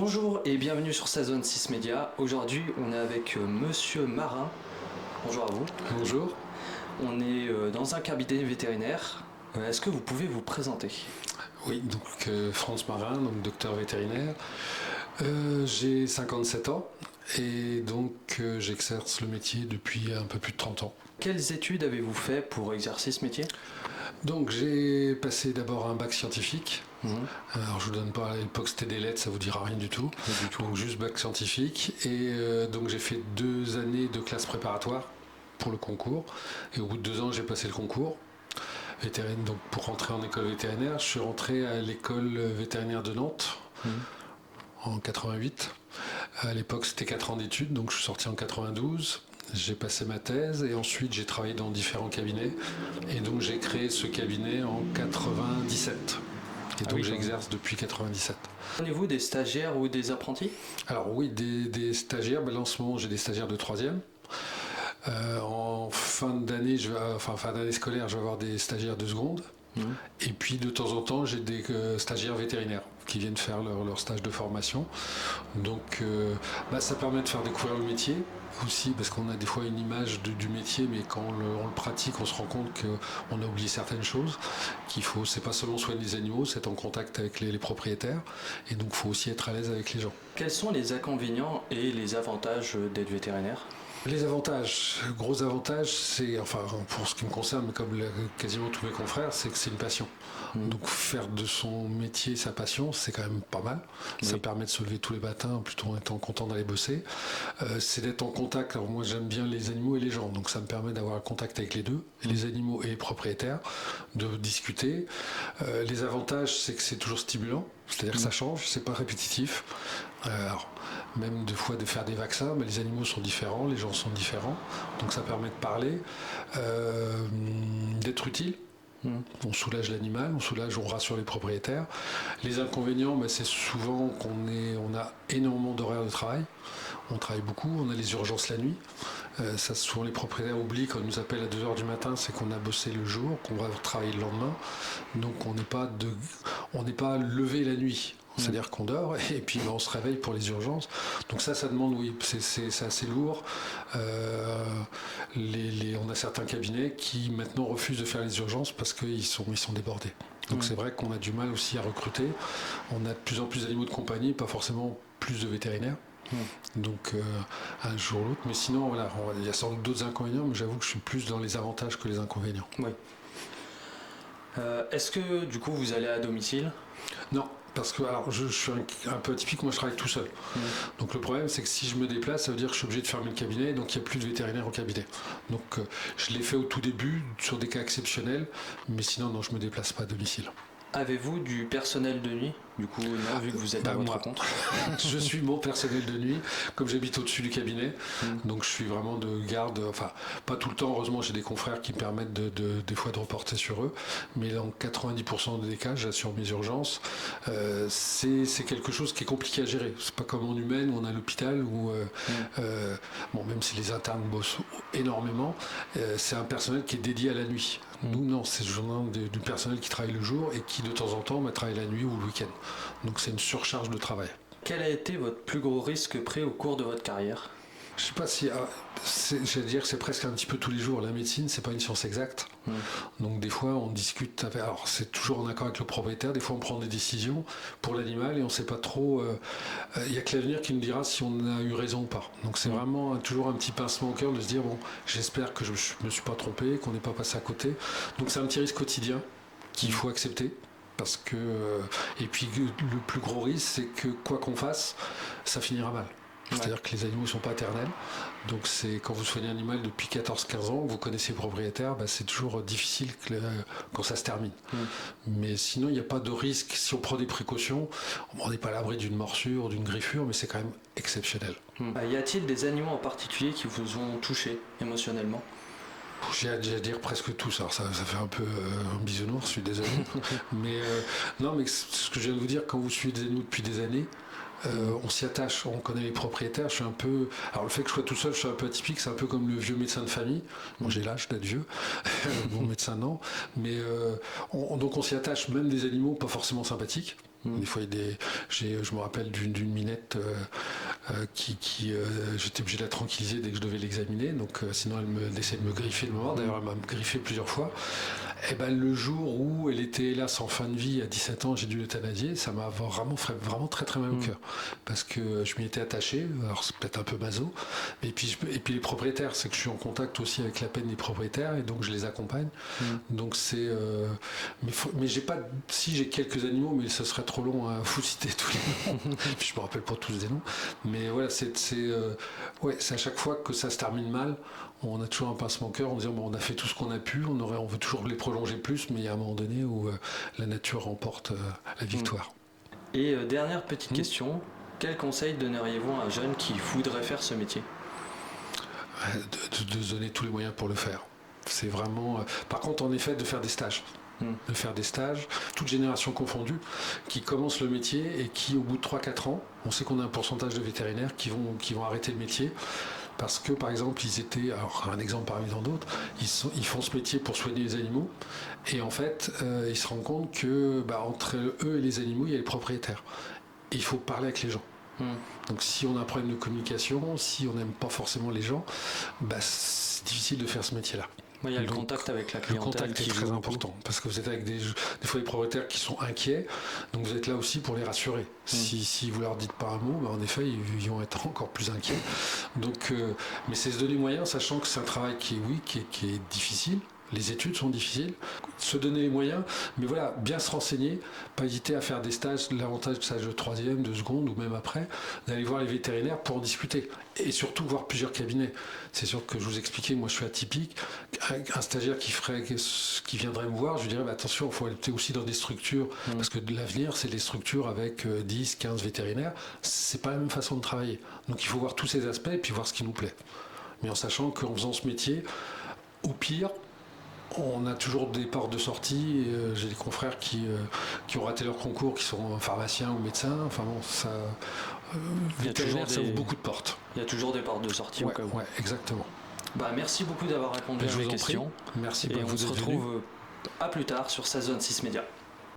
Bonjour et bienvenue sur Zone 6 Média. Aujourd'hui, on est avec Monsieur Marin. Bonjour à vous. Bonjour. On est dans un cabinet vétérinaire. Est-ce que vous pouvez vous présenter? Oui, donc France Marin, donc docteur vétérinaire. J'ai 57 ans et donc j'exerce le métier depuis un peu plus de 30 ans. Quelles études avez-vous fait pour exercer ce métier? Donc j'ai passé d'abord un bac scientifique. Alors je vous donne pas, à l'époque c'était des lettres, ça vous dira rien du tout. Donc juste bac scientifique. Et donc j'ai fait 2 années de classe préparatoire pour le concours. Et au bout de 2 ans j'ai passé le concours. Donc pour rentrer en école vétérinaire, je suis rentré à l'école vétérinaire de Nantes en 88. À l'époque c'était 4 ans d'études, donc je suis sorti en 92. J'ai passé ma thèse et ensuite j'ai travaillé dans différents cabinets. Et donc j'ai créé ce cabinet en 97. Et donc j'exerce depuis 97. Prenez-vous des stagiaires ou des apprentis? Alors oui, des stagiaires. Là en ce moment j'ai des stagiaires de 3e. En fin d'année, fin d'année scolaire, je vais avoir des stagiaires de seconde. Et puis de temps en temps, j'ai des stagiaires vétérinaires qui viennent faire leur stage de formation. Donc ça permet de faire découvrir le métier aussi, parce qu'on a des fois une image du métier, mais quand on le pratique, on se rend compte qu'on a oublié certaines choses, c'est pas seulement soigner les animaux, c'est être en contact avec les propriétaires, et donc il faut aussi être à l'aise avec les gens. Quels sont les inconvénients et les avantages d'être vétérinaire? Les avantages, gros avantages, c'est, pour ce qui me concerne, mais comme quasiment tous mes confrères, c'est que c'est une passion. Donc faire de son métier sa passion, c'est quand même pas mal. Oui. Ça permet de se lever tous les matins plutôt en étant content d'aller bosser. C'est d'être en contact. Alors moi j'aime bien les animaux et les gens, donc ça me permet d'avoir un contact avec les deux, les animaux et les propriétaires, de discuter. Les avantages, c'est que c'est toujours stimulant, c'est-à-dire que ça change, c'est pas répétitif. Alors, même des fois de faire des vaccins, mais les animaux sont différents, les gens sont différents, donc ça permet de parler, d'être utile. On soulage l'animal, on rassure les propriétaires. Les inconvénients, c'est souvent qu'on a énormément d'horaires de travail. On travaille beaucoup, on a les urgences la nuit. Ça, souvent les propriétaires oublient quand ils nous appellent à 2h du matin, c'est qu'on a bossé le jour, qu'on va travailler le lendemain. Donc on n'est pas levé la nuit. C'est-à-dire qu'on dort et puis on se réveille pour les urgences. Donc ça demande, oui, c'est assez lourd. On a certains cabinets qui maintenant refusent de faire les urgences parce qu'ils sont débordés. Donc c'est vrai qu'on a du mal aussi à recruter. On a de plus en plus d'animaux de compagnie, pas forcément plus de vétérinaires. Donc un jour ou l'autre. Mais sinon, voilà, il y a sans doute d'autres inconvénients, mais j'avoue que je suis plus dans les avantages que les inconvénients. Oui. Est-ce que du coup vous allez à domicile? Non. Parce que je suis un peu atypique, moi je travaille tout seul. Donc le problème c'est que si je me déplace, ça veut dire que je suis obligé de fermer le cabinet, donc il n'y a plus de vétérinaire au cabinet. Donc je l'ai fait au tout début, sur des cas exceptionnels, mais sinon non, je ne me déplace pas à domicile. Avez-vous du personnel de nuit? Du coup, non, vu que vous êtes à votre compte. Je suis mon personnel de nuit, comme j'habite au-dessus du cabinet. Donc je suis vraiment de garde, pas tout le temps, heureusement j'ai des confrères qui me permettent des fois de reporter sur eux, mais dans 90% des cas, j'assure mes urgences. C'est quelque chose qui est compliqué à gérer. C'est pas comme en humaine où on a l'hôpital où, même si les internes bossent énormément, c'est un personnel qui est dédié à la nuit. Nous, non, c'est du personnel qui travaille le jour et qui de temps en temps travaille la nuit ou le week-end. Donc c'est une surcharge de travail. Quel a été votre plus gros risque pris au cours de votre carrière? Je sais pas si... je vais dire que c'est presque un petit peu tous les jours. La médecine, c'est pas une science exacte. Donc des fois, on discute... Alors c'est toujours en accord avec le propriétaire. Des fois, on prend des décisions pour l'animal et on sait pas trop... Il y a que l'avenir qui nous dira si on a eu raison ou pas. Donc c'est vraiment toujours un petit pincement au cœur de se dire, j'espère que je me suis pas trompé, qu'on n'est pas passé à côté. Donc c'est un petit risque quotidien qu'il faut accepter. Parce que, et puis le plus gros risque, c'est que quoi qu'on fasse, ça finira mal. C'est-à-dire que les animaux ne sont pas éternels. Donc quand vous soignez un animal depuis 14-15 ans, que vous connaissez le propriétaire, c'est toujours difficile quand ça se termine. Mais sinon, il n'y a pas de risque. Si on prend des précautions, on n'est pas à l'abri d'une morsure, d'une griffure, mais c'est quand même exceptionnel. Y a-t-il des animaux en particulier qui vous ont touché émotionnellement? J'ai à dire presque tous, alors ça fait un peu un bisounours, je suis désolé. Mais non, mais ce que je viens de vous dire, quand vous suivez des animaux depuis des années, on s'y attache, on connaît les propriétaires. Je suis un peu... Alors le fait que je sois tout seul, je suis un peu atypique, c'est un peu comme le vieux médecin de famille. Bon, j'ai l'âge d'être vieux, mon médecin non. Mais donc on s'y attache, même des animaux pas forcément sympathiques. Des fois, je me rappelle d'une minette j'étais obligé de la tranquilliser dès que je devais l'examiner, donc sinon elle essayait de me griffer le mort. D'ailleurs, elle m'a griffé plusieurs fois. Et ben, le jour où elle était hélas en fin de vie, à 17 ans, j'ai dû l'euthanasier, ça m'a vraiment fait vraiment très très mal au cœur. Parce que je m'y étais attaché, alors c'est peut-être un peu maso, et puis les propriétaires, c'est que je suis en contact aussi avec la peine des propriétaires, et donc je les accompagne. Donc c'est... mais j'ai quelques animaux, mais ce serait trop long à vous citer tous les noms. Puis je me rappelle pas tous des noms. Mais voilà, c'est à chaque fois que ça se termine mal, on a toujours un pincement au cœur en disant on a fait tout ce qu'on a pu, on veut toujours les prolonger plus, mais il y a un moment donné où la nature remporte la victoire. Et dernière petite question, quel conseil donneriez-vous à un jeune qui voudrait faire ce métier ? De se donner tous les moyens pour le faire. C'est vraiment... Par contre, en effet, de faire des stages. De faire des stages, toute génération confondue, qui commencent le métier et qui, au bout de 3-4 ans, on sait qu'on a un pourcentage de vétérinaires qui vont arrêter le métier parce que, par exemple, alors un exemple parmi tant d'autres, ils font ce métier pour soigner les animaux et en fait, ils se rendent compte que entre eux et les animaux, il y a les propriétaires. Et il faut parler avec les gens. Donc si on a un problème de communication, si on n'aime pas forcément les gens, c'est difficile de faire ce métier-là. Il y a le contact avec la clientèle. Le contact est très important parce que vous êtes avec des fois des propriétaires qui sont inquiets, donc vous êtes là aussi pour les rassurer. Si vous leur dites pas un mot, en effet ils vont être encore plus inquiets. Donc, mais c'est se donner moyens, sachant que c'est un travail qui est difficile. Les études sont difficiles, se donner les moyens, mais voilà, bien se renseigner, pas hésiter à faire des stages, l'avantage de stage de 3e, de seconde ou même après, d'aller voir les vétérinaires pour en discuter. Et surtout voir plusieurs cabinets. C'est sûr que je vous expliquais, moi je suis atypique, un stagiaire qui viendrait me voir, je lui dirais attention, il faut aller aussi dans des structures, parce que l'avenir c'est des structures avec 10, 15 vétérinaires, c'est pas la même façon de travailler. Donc il faut voir tous ces aspects et puis voir ce qui nous plaît. Mais en sachant qu'en faisant ce métier, au pire, on a toujours des portes de sortie. J'ai des confrères qui ont raté leur concours, qui sont pharmaciens ou médecins. Enfin bon, vétérinaire, ça ouvre beaucoup de portes. Il y a toujours des portes de sortie au cas où. Ouais, exactement. Merci beaucoup d'avoir répondu à mes questions. Merci. Et on se retrouve à plus tard sur sa zone 6 Média.